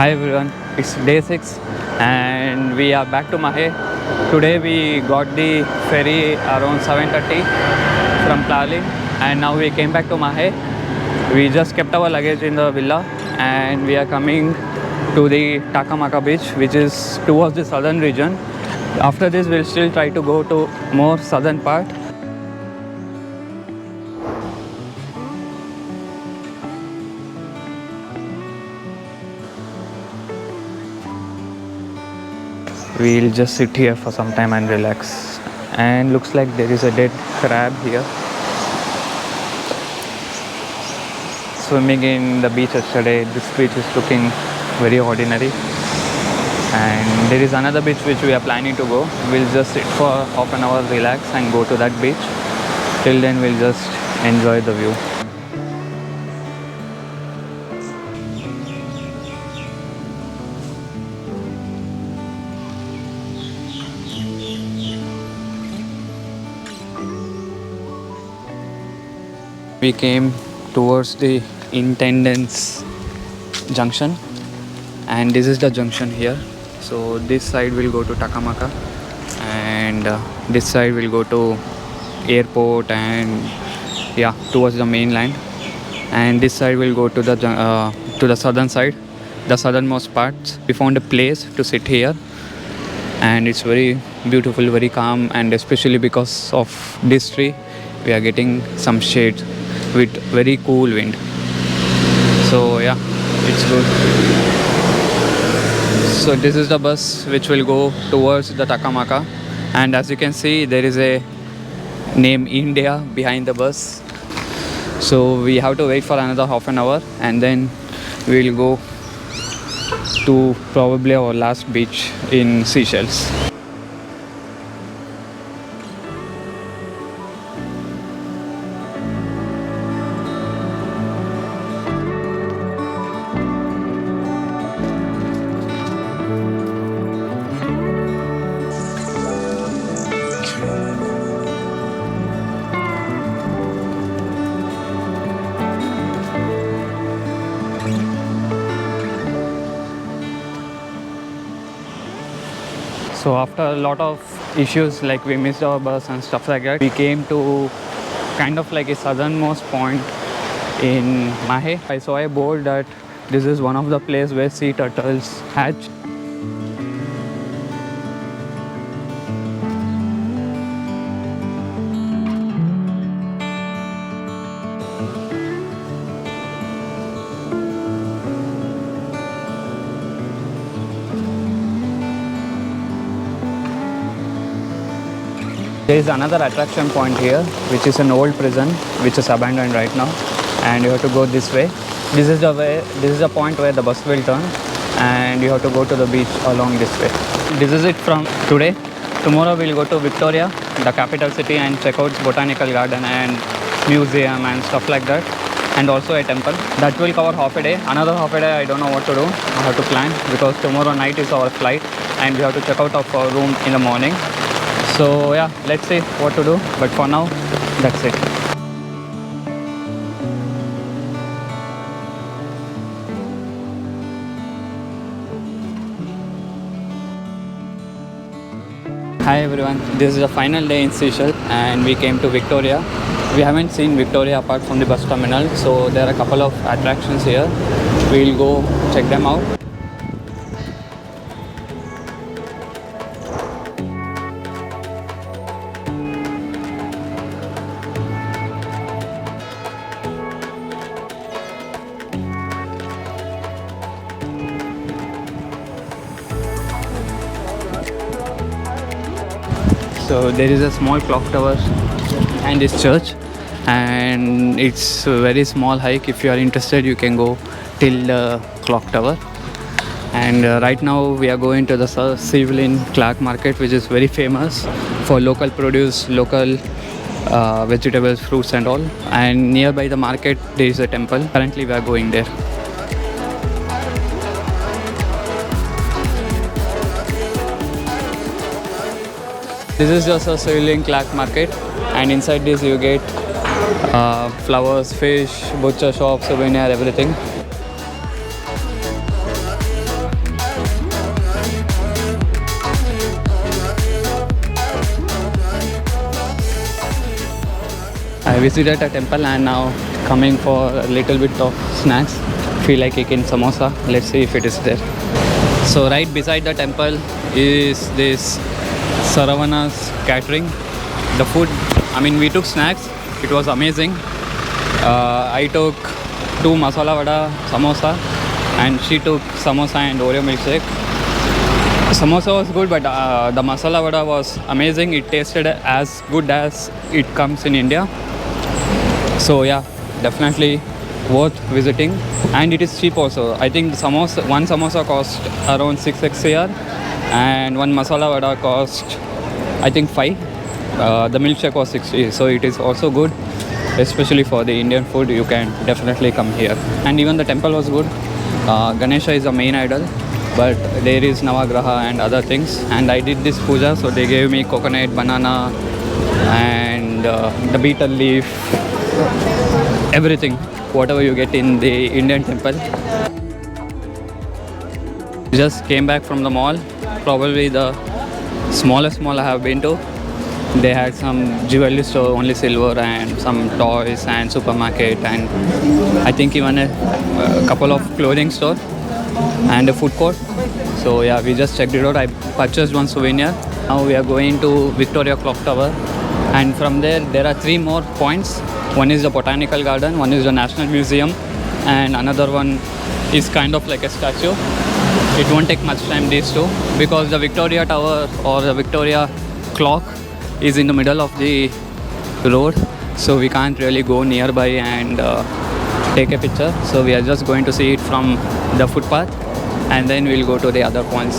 Hi everyone, it's day 6 and we are back to Mahe. Today we got the ferry around 7:30 from Plali and now we came back to Mahe. We just kept our luggage in the villa and we are coming to the Takamaka beach, which is towards the southern region. After this we'll still try to go to more southern part. We'll just sit here for some time and relax. And looks like there is a dead crab here. Swimming in the beach yesterday. This beach is looking very ordinary. And there is another beach which we are planning to go. We'll just sit for half an hour, relax and go to that beach. Till then we'll just enjoy the view. We came towards the Intendant's junction and this is the junction here. So this side will go to Takamaka and this side will go to airport and towards the mainland, and this side will go to the southern side, the southernmost parts. We found a place to sit here and it's very beautiful, very calm, and especially because of this tree we are getting some shade with very cool wind. So it's good. So this is the bus which will go towards the Takamaka, and as you can see there is a name India behind the bus. So we have to wait for another half an hour and then we'll go to probably our last beach in Seychelles. So after a lot of issues, like we missed our bus and stuff like that, we came to kind of like a southernmost point in Mahe. I saw a board that this is one of the places where sea turtles hatch. There is another attraction point here, which is an old prison which is abandoned right now, and you have to go this way. This is the point where the bus will turn and you have to go to the beach along this way. This is it from today. Tomorrow we'll go to Victoria, the capital city, and check out botanical garden and museum and stuff like that, and also a temple. That will cover half a day. Another half a day I don't know what to do. I have to plan because tomorrow night is our flight and we have to check out of our room in the morning. So let's see what to do, but for now that's it. Hi everyone, this is the final day in Seychelles and we came to Victoria. We haven't seen Victoria apart from the bus terminal, so there are a couple of attractions here. We'll go check them out. So there is a small clock tower and this church, and it's a very small hike. If you are interested you can go till the clock tower. And right now we are going to the civilian Clark market, which is very famous for local produce, local vegetables, fruits and all, and nearby the market there is a temple. Currently we are going there. This is just a civilian Clark market, and inside this you get flowers, fish, butcher shop, souvenir, everything. visited a temple and now coming for a little bit of snacks. Feel like eating samosa. Let's see if it is there. So right beside the temple is this Saravana's catering. The food, I mean, we took snacks. It was amazing. I took 2 masala vada samosa and she took samosa and Oreo milkshake. Samosa was good, but the masala vada was amazing. It tasted as good as it comes in India. So yeah, definitely worth visiting, and it is cheap also. I think one samosa cost around 6x and one masala vada cost I think 5. The milkshake was 60, so it is also good, especially for the Indian food. You can definitely come here. And even the temple was good. Ganesha is the main idol, but there is Navagraha and other things. And I did this puja, so they gave me coconut, banana and the betel leaf, everything, whatever you get in the Indian temple. Just came back from the mall, probably the smallest mall I have been to. They had some jewelry store, only silver, and some toys and supermarket, and I think even a couple of clothing store and a food court. So yeah, we just checked it out. I purchased one souvenir. Now we are going to Victoria Clock Tower, and from there are 3 more points. One is the Botanical Garden, one is the National Museum, and another one is kind of like a statue. It won't take much time, these two, because the Victoria Tower or the Victoria Clock is in the middle of the road, so we can't really go nearby and take a picture. So we are just going to see it from the footpath, and then we'll go to the other points.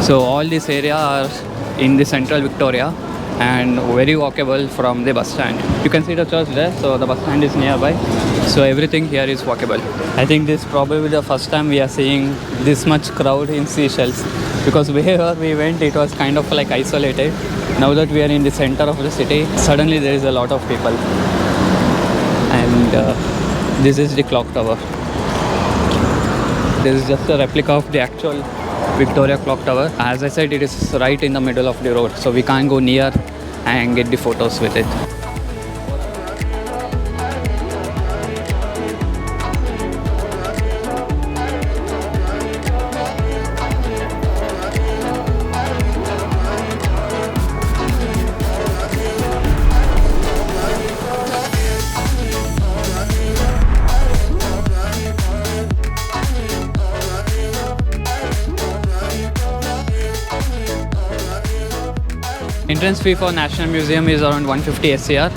So all this area are in the central Victoria and very walkable from the bus stand. You can see the church there, so the bus stand is nearby. So everything here is walkable. I think this is probably the first time we are seeing this much crowd in Seychelles, because wherever we went it was kind of like isolated. Now that we are in the center of the city, suddenly there is a lot of people. And this is the clock tower. This is just a replica of the actual Victoria Clock Tower. As I said, it is right in the middle of the road, so we can't go near and get the photos with it. Entrance fee for National Museum is around 150 SCR,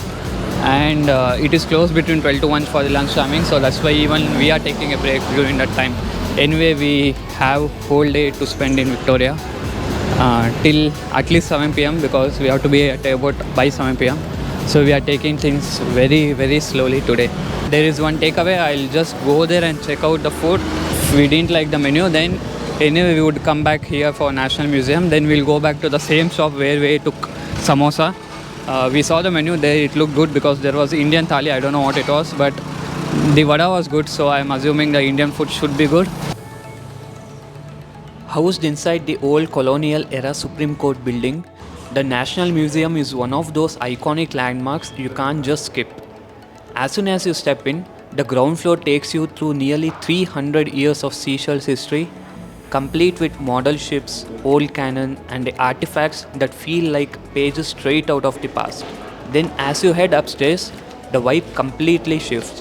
and it is closed between 12 to 1 for the lunch timing, so that's why even we are taking a break during that time. Anyway, we have whole day to spend in Victoria till at least 7 p.m. because we have to be at airport by 7 p.m. So we are taking things very, very slowly today. There is one takeaway. I'll just go there and check out the food. If we didn't like the menu, then anyway we would come back here for National Museum. Then we'll go back to the same shop where we took samosa. We saw the menu there. It looked good because there was Indian thali. I don't know what it was, but the vada was good, so I'm assuming the Indian food should be good. Housed inside the old colonial era Supreme Court building, the National Museum is one of those iconic landmarks you can't just skip. As soon as you step in, the ground floor takes you through nearly 300 years of Seychelles history, complete with model ships, old cannon, and the artifacts that feel like pages straight out of the past. Then as you head upstairs, the vibe completely shifts.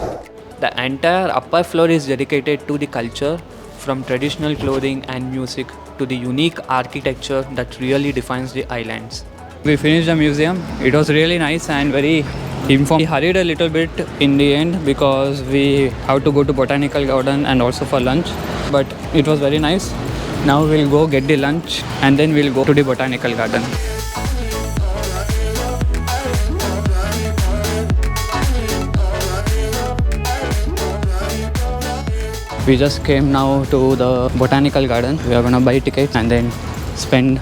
The entire upper floor is dedicated to the culture, from traditional clothing and music to the unique architecture that really defines the islands. We finished the museum. It was really nice and very informed. We hurried a little bit in the end because we have to go to Botanical Garden and also for lunch, but it was very nice. Now we'll go get the lunch and then we'll go to the Botanical Garden. We just came now to the Botanical Garden. We are gonna buy tickets and then spend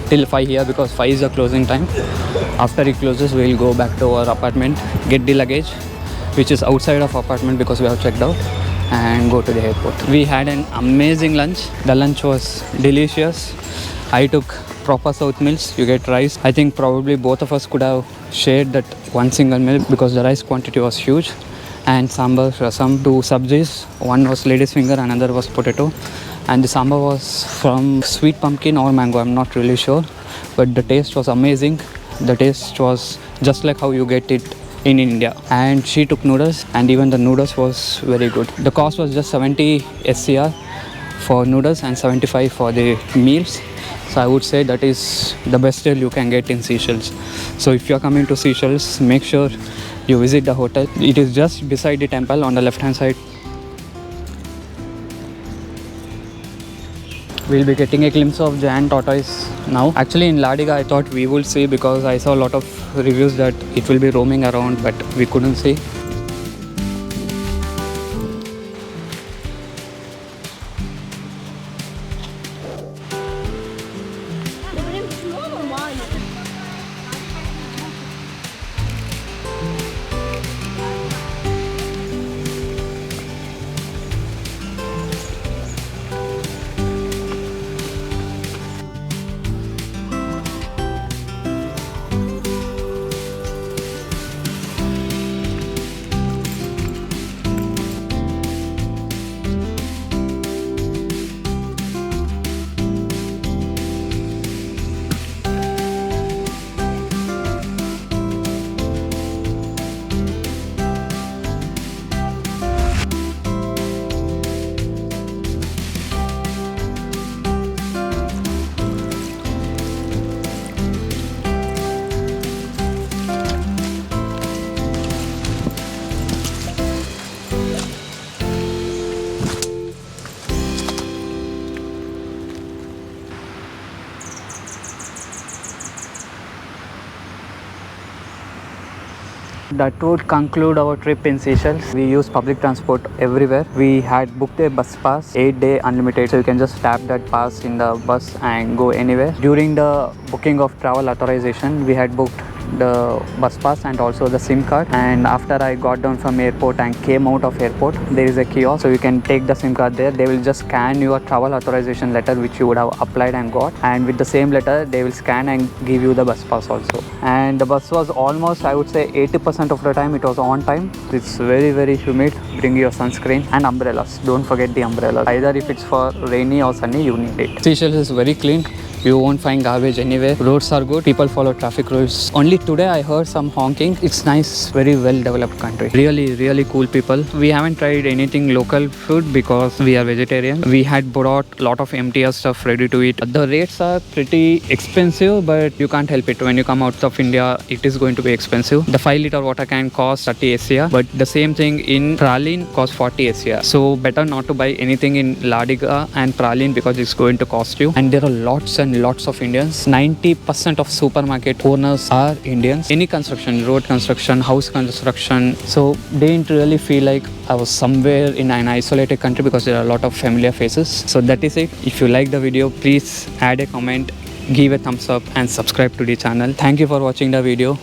till 5 here because 5 is the closing time. After it closes, we'll go back to our apartment, get the luggage, which is outside of apartment because we have checked out, and go to the airport. We had an amazing lunch. The lunch was delicious. I took proper south meals. You get rice. I think probably both of us could have shared that one single meal because the rice quantity was huge. And sambar, rasam, two sabjis. One was lady's finger, another was potato. And the sambar was from sweet pumpkin or mango, I'm not really sure. But the taste was amazing. The taste was just like how you get it in India. And she took noodles, and even the noodles was very good. The cost was just 70 SCR for noodles and 75 for the meals. So I would say that is the best deal you can get in Seychelles. So if you're coming to Seychelles, make sure you visit the hotel. It is just beside the temple on the left hand side. We'll be getting a glimpse of giant tortoise now. Actually in Ladiga I thought we would see because I saw a lot of reviews that it will be roaming around, but we couldn't see. That would conclude our trip in Seychelles. We used public transport everywhere. We had booked a bus pass, 8-day unlimited, so you can just tap that pass in the bus and go anywhere. During the booking of travel authorization, we had booked the bus pass and also the SIM card. And after I got down from airport and came out of airport, there is a kiosk, so you can take the SIM card there. They will just scan your travel authorization letter which you would have applied and got, and with the same letter they will scan and give you the bus pass also. And the bus was almost, I would say 80% of the time it was on time. It's very humid. Bring your sunscreen and umbrellas. Don't forget the umbrellas. Either if it's for rainy or sunny, you need it. Seychelles is very clean. You won't find garbage anywhere. Roads are good. People follow traffic rules. Only today I heard some honking. It's nice, very well developed country. Really cool people. We haven't tried anything local food because we are vegetarian. We had brought a lot of MTR stuff ready to eat. The rates are pretty expensive, but you can't help it. When you come out of India, it is going to be expensive. The 5-liter water can cost 30 SCR, but the same thing in Praline costs 40 SCR. So better not to buy anything in Ladiga and Praline because it's going to cost you. And there are lots and lots of Indians. 90% of supermarket owners are Indians. Any construction, road construction, house construction. So didn't really feel like I was somewhere in an isolated country because there are a lot of familiar faces. So that is it. If you like the video, please add a comment, give a thumbs up and subscribe to the channel. Thank you for watching the video.